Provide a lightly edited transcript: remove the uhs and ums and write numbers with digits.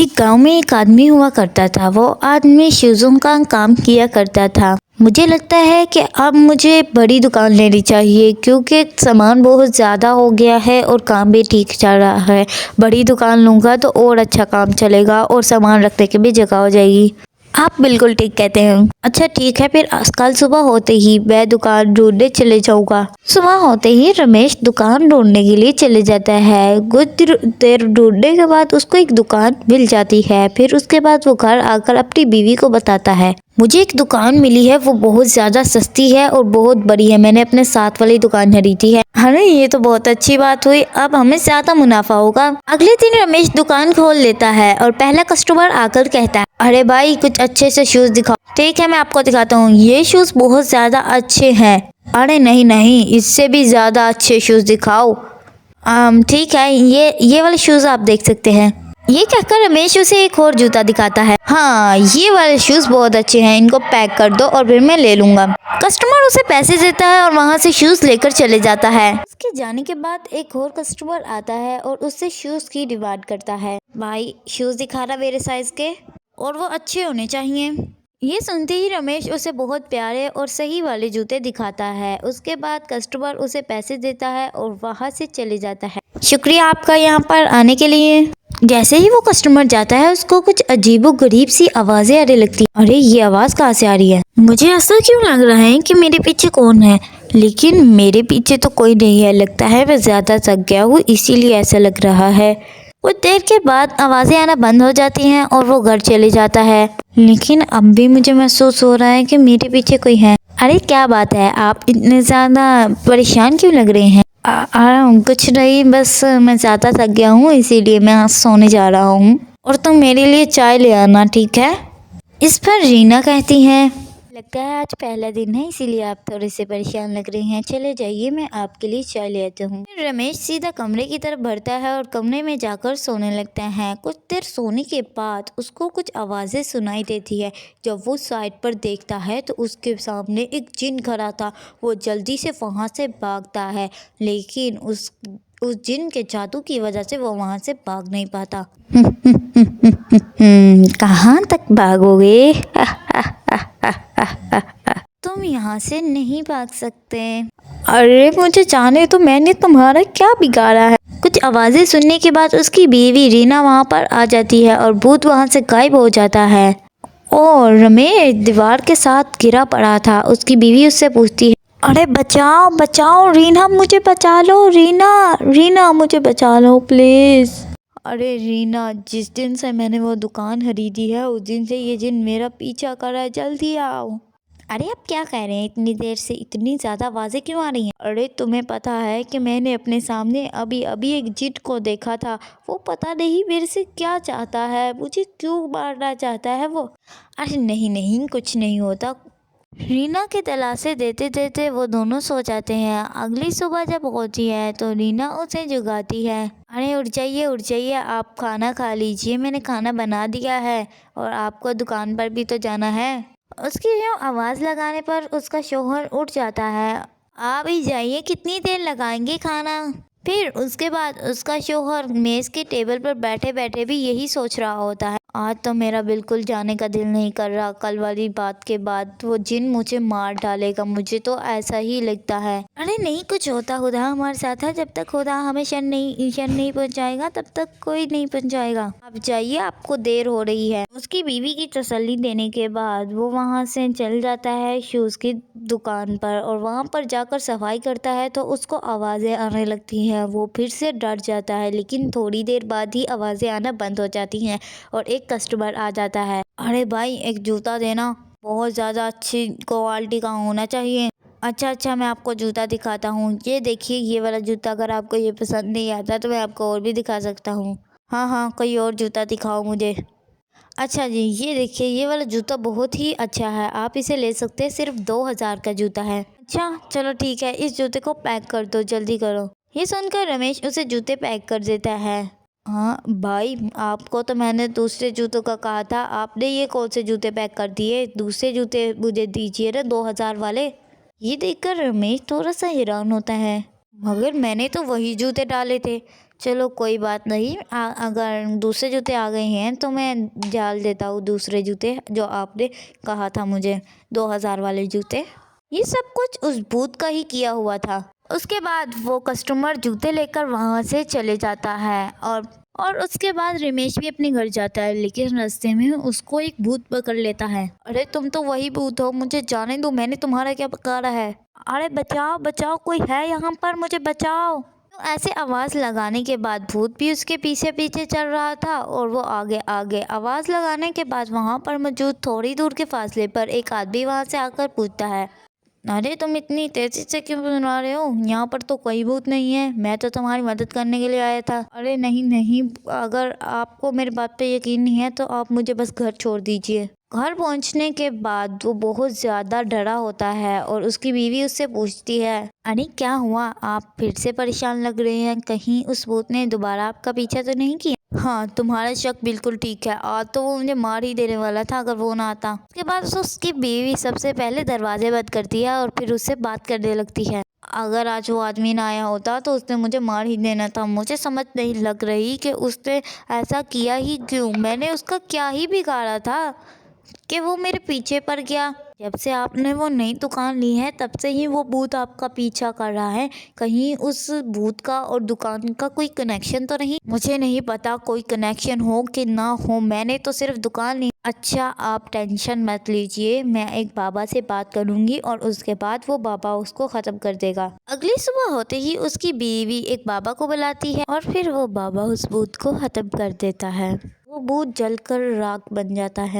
एक गांव में एक आदमी हुआ करता था। वो आदमी शूज़ों का काम किया करता था। मुझे लगता है कि अब मुझे बड़ी दुकान लेनी चाहिए क्योंकि सामान बहुत ज़्यादा हो गया है और काम भी ठीक चल रहा है। बड़ी दुकान लूँगा तो और अच्छा काम चलेगा और सामान रखने की भी जगह हो जाएगी। आप बिल्कुल ठीक कहते हैं। अच्छा ठीक है, फिर कल सुबह होते ही मैं दुकान ढूंढने चले जाऊंगा। सुबह होते ही रमेश दुकान ढूंढने के लिए चले जाता है। कुछ देर ढूंढने के बाद उसको एक दुकान मिल जाती है। फिर उसके बाद वो घर आकर अपनी बीवी को बताता है, मुझे एक दुकान मिली है, वो बहुत ज़्यादा सस्ती है और बहुत बड़ी है। मैंने अपने साथ वाली दुकान खरीदी है। अरे ये तो बहुत अच्छी बात हुई, अब हमें ज़्यादा मुनाफा होगा। अगले दिन रमेश दुकान खोल लेता है और पहला कस्टमर आकर कहता है, अरे भाई कुछ अच्छे से शूज़ दिखाओ। ठीक है, मैं आपको दिखाता हूँ, ये शूज़ बहुत ज़्यादा अच्छे हैं। अरे नहीं नहीं, इससे भी ज़्यादा अच्छे शूज़ दिखाओ। ठीक है, ये वाले शूज़ आप देख सकते हैं। ये कहकर रमेश उसे एक और जूता दिखाता है। हाँ, ये वाले शूज़ बहुत अच्छे हैं, इनको पैक कर दो और फिर मैं ले लूँगा। कस्टमर उसे पैसे देता है और वहाँ से शूज़ लेकर चले जाता है। उसके जाने के बाद एक और कस्टमर आता है और उससे शूज़ की डिमांड करता है। भाई शूज़ दिखा रहा मेरे साइज़ के और वो अच्छे होने चाहिए। ये सुनते ही रमेश उसे बहुत प्यारे और सही वाले जूते दिखाता है। उसके बाद कस्टमर उसे पैसे देता है और वहाँ से चले जाता है। शुक्रिया आपका यहाँ पर आने के लिए। जैसे ही वो कस्टमर जाता है उसको कुछ अजीबोगरीब सी आवाज़ें आने लगती हैं। अरे ये आवाज़ कहाँ से आ रही है? मुझे ऐसा क्यों लग रहा है कि मेरे पीछे कौन है? लेकिन मेरे पीछे तो कोई नहीं है। लगता है मैं ज़्यादा थक गया हूँ, इसीलिए ऐसा लग रहा है। कुछ देर के बाद आवाज़ें आना बंद हो जाती हैं और वो घर चले जाता है। लेकिन अब भी मुझे महसूस हो रहा है कि मेरे पीछे कोई है। अरे क्या बात है, आप इतने ज़्यादा परेशान क्यों लग रहे हैं? कुछ नहीं, बस मैं ज़्यादा थक गया हूँ, इसीलिए मैं आज सोने जा रहा हूँ और तुम मेरे लिए चाय ले आना, ठीक है? इस पर रीना कहती है, लगता है आज पहला दिन है इसीलिए आप थोड़े से परेशान लग रहे हैं। चले जाइए, मैं आपके लिए चाय ले आता हूँ। रमेश सीधा कमरे की तरफ बढ़ता है और कमरे में जाकर सोने लगता है। कुछ देर सोने के बाद उसको कुछ आवाज़ें सुनाई देती है। जब वो साइड पर देखता है तो उसके सामने एक जिन खड़ा था। वो जल्दी से वहाँ से भागता है, लेकिन उस जिन के जादू की वजह से वो वहाँ से भाग नहीं पाता। कहाँ तक भागोगे? तुम यहाँ से नहीं भाग सकते। अरे मुझे जाने तो, मैंने तुम्हारा क्या बिगाड़ा है? कुछ आवाज़ें सुनने के बाद उसकी बीवी रीना वहाँ पर आ जाती है और भूत वहाँ से गायब हो जाता है। और रमेश दीवार के साथ गिरा पड़ा था। उसकी बीवी उससे पूछती है, अरे बचाओ बचाओ रीना, मुझे बचा लो। रीना रीना मुझे बचा लो प्लीज़। अरे रीना, जिस दिन से मैंने वो दुकान खरीदी है उस दिन से ये जिन मेरा पीछा कर रहा है, जल्दी आओ। अरे आप क्या कह रहे हैं? इतनी देर से इतनी ज़्यादा आवाज़ें क्यों आ रही हैं? अरे तुम्हें पता है कि मैंने अपने सामने अभी अभी एक जिन को देखा था। वो पता नहीं मेरे से क्या चाहता है, मुझे क्यों मारना चाहता है वो। अरे नहीं नहीं, कुछ नहीं होता। रीना के दिलासे देते देते वो दोनों सो जाते हैं। अगली सुबह जब होती है तो रीना उसे जगाती है। अरे उठ जाइए, आप खाना खा लीजिए, मैंने खाना बना दिया है और आपको दुकान पर भी तो जाना है। उसकी यूँ आवाज़ लगाने पर उसका शौहर उठ जाता है। आप ही जाइए, कितनी देर लगाएंगे खाना? फिर उसके बाद उसका शौहर मेज़ के टेबल पर बैठे बैठे भी यही सोच रहा होता है, आज तो मेरा बिल्कुल जाने का दिल नहीं कर रहा। कल वाली बात के बाद वो जिन मुझे मार डालेगा, मुझे तो ऐसा ही लगता है। अरे नहीं, कुछ होता खुदा हमारे साथ है। जब तक खुदा हमें शर नहीं पहुंचाएगा तब तक कोई नहीं पहुंचाएगा। आप जाइए, आपको देर हो रही है। उसकी बीवी की तसल्ली देने के बाद वो वहाँ से चल जाता है शूज़ की दुकान पर और वहाँ पर जाकर सफाई करता है तो उसको आवाज़ें आने लगती हैं। वो फिर से डर जाता है, लेकिन थोड़ी देर बाद ही आवाज़ें आना बंद हो जाती हैं और एक कस्टमर आ जाता है। अरे भाई एक जूता देना, बहुत ज़्यादा अच्छी क्वालिटी का होना चाहिए। अच्छा मैं आपको जूता दिखाता हूँ, ये देखिए ये वाला जूता। अगर आपको ये पसंद नहीं आता तो मैं आपको और भी दिखा सकता हूँ। हाँ कोई और जूता दिखाओ मुझे। अच्छा जी, ये देखिए ये वाला जूता बहुत ही अच्छा है, आप इसे ले सकते हैं, सिर्फ 2000 का जूता है। अच्छा चलो ठीक है, इस जूते को पैक कर दो, जल्दी करो। ये सुनकर रमेश उसे जूते पैक कर देता है। हाँ भाई, आपको तो मैंने दूसरे जूतों का कहा था, आपने ये कौन से जूते पैक कर दिए? दूसरे जूते मुझे दीजिए ना, 2000 वाले। ये देखकर रमेश थोड़ा सा हैरान होता है, मगर मैंने तो वही जूते डाले थे। चलो कोई बात नहीं, अगर दूसरे जूते आ गए हैं तो मैं डाल देता हूँ दूसरे जूते जो आपने कहा था मुझे, 2000 वाले जूते। ये सब कुछ उस भूत का ही किया हुआ था। उसके बाद वो कस्टमर जूते लेकर वहाँ से चले जाता है और उसके बाद रमेश भी अपने घर जाता है, लेकिन रास्ते में उसको एक भूत पकड़ लेता है। अरे तुम तो वही भूत हो, मुझे जाने दो, मैंने तुम्हारा क्या पकड़ा है। अरे बचाओ बचाओ, कोई है यहाँ पर, मुझे बचाओ। तो ऐसे आवाज़ लगाने के बाद भूत भी उसके पीछे पीछे चल रहा था और वो आगे आगे। आवाज़ लगाने के बाद वहाँ पर मौजूद थोड़ी दूर के फासले पर एक आदमी वहाँ से आकर पूछता है, अरे तुम इतनी तेजी से क्यों बना रहे हो, यहाँ पर तो कोई भूत नहीं है, मैं तो तुम्हारी मदद करने के लिए आया था। अरे नहीं नहीं, अगर आपको मेरी बात पे यकीन नहीं है तो आप मुझे बस घर छोड़ दीजिए। घर पहुंचने के बाद वो बहुत ज़्यादा डरा होता है और उसकी बीवी उससे पूछती है, अरे क्या हुआ, आप फिर से परेशान लग रहे हैं, कहीं उस भूत ने दोबारा आपका पीछा तो नहीं किया। हाँ, तुम्हारा शक बिल्कुल ठीक है, आज तो वो मुझे मार ही देने वाला था अगर वो ना आता। उसके बाद उसकी बीवी सबसे पहले दरवाजे बंद करती है और फिर उससे बात करने लगती है। अगर आज वो आदमी ना आया होता तो उसने मुझे मार ही देना था। मुझे समझ नहीं लग रही कि उसने ऐसा किया ही क्यों, मैंने उसका क्या ही बिगाड़ा था कि वो मेरे पीछे पड़ गया। जब से आपने वो नई दुकान ली है तब से ही वो भूत आपका पीछा कर रहा है। कहीं उस भूत का और दुकान का कोई कनेक्शन तो नहीं। मुझे नहीं पता कोई कनेक्शन हो कि ना हो, मैंने तो सिर्फ दुकान ली। अच्छा आप टेंशन मत लीजिए, मैं एक बाबा से बात करूंगी और उसके बाद वो बाबा उसको ख़त्म कर देगा। अगली सुबह होते ही उसकी बीवी एक बाबा को बुलाती है और फिर वो बाबा उस भूत को ख़त्म कर देता है। वो भूत जलकर राख बन जाता है।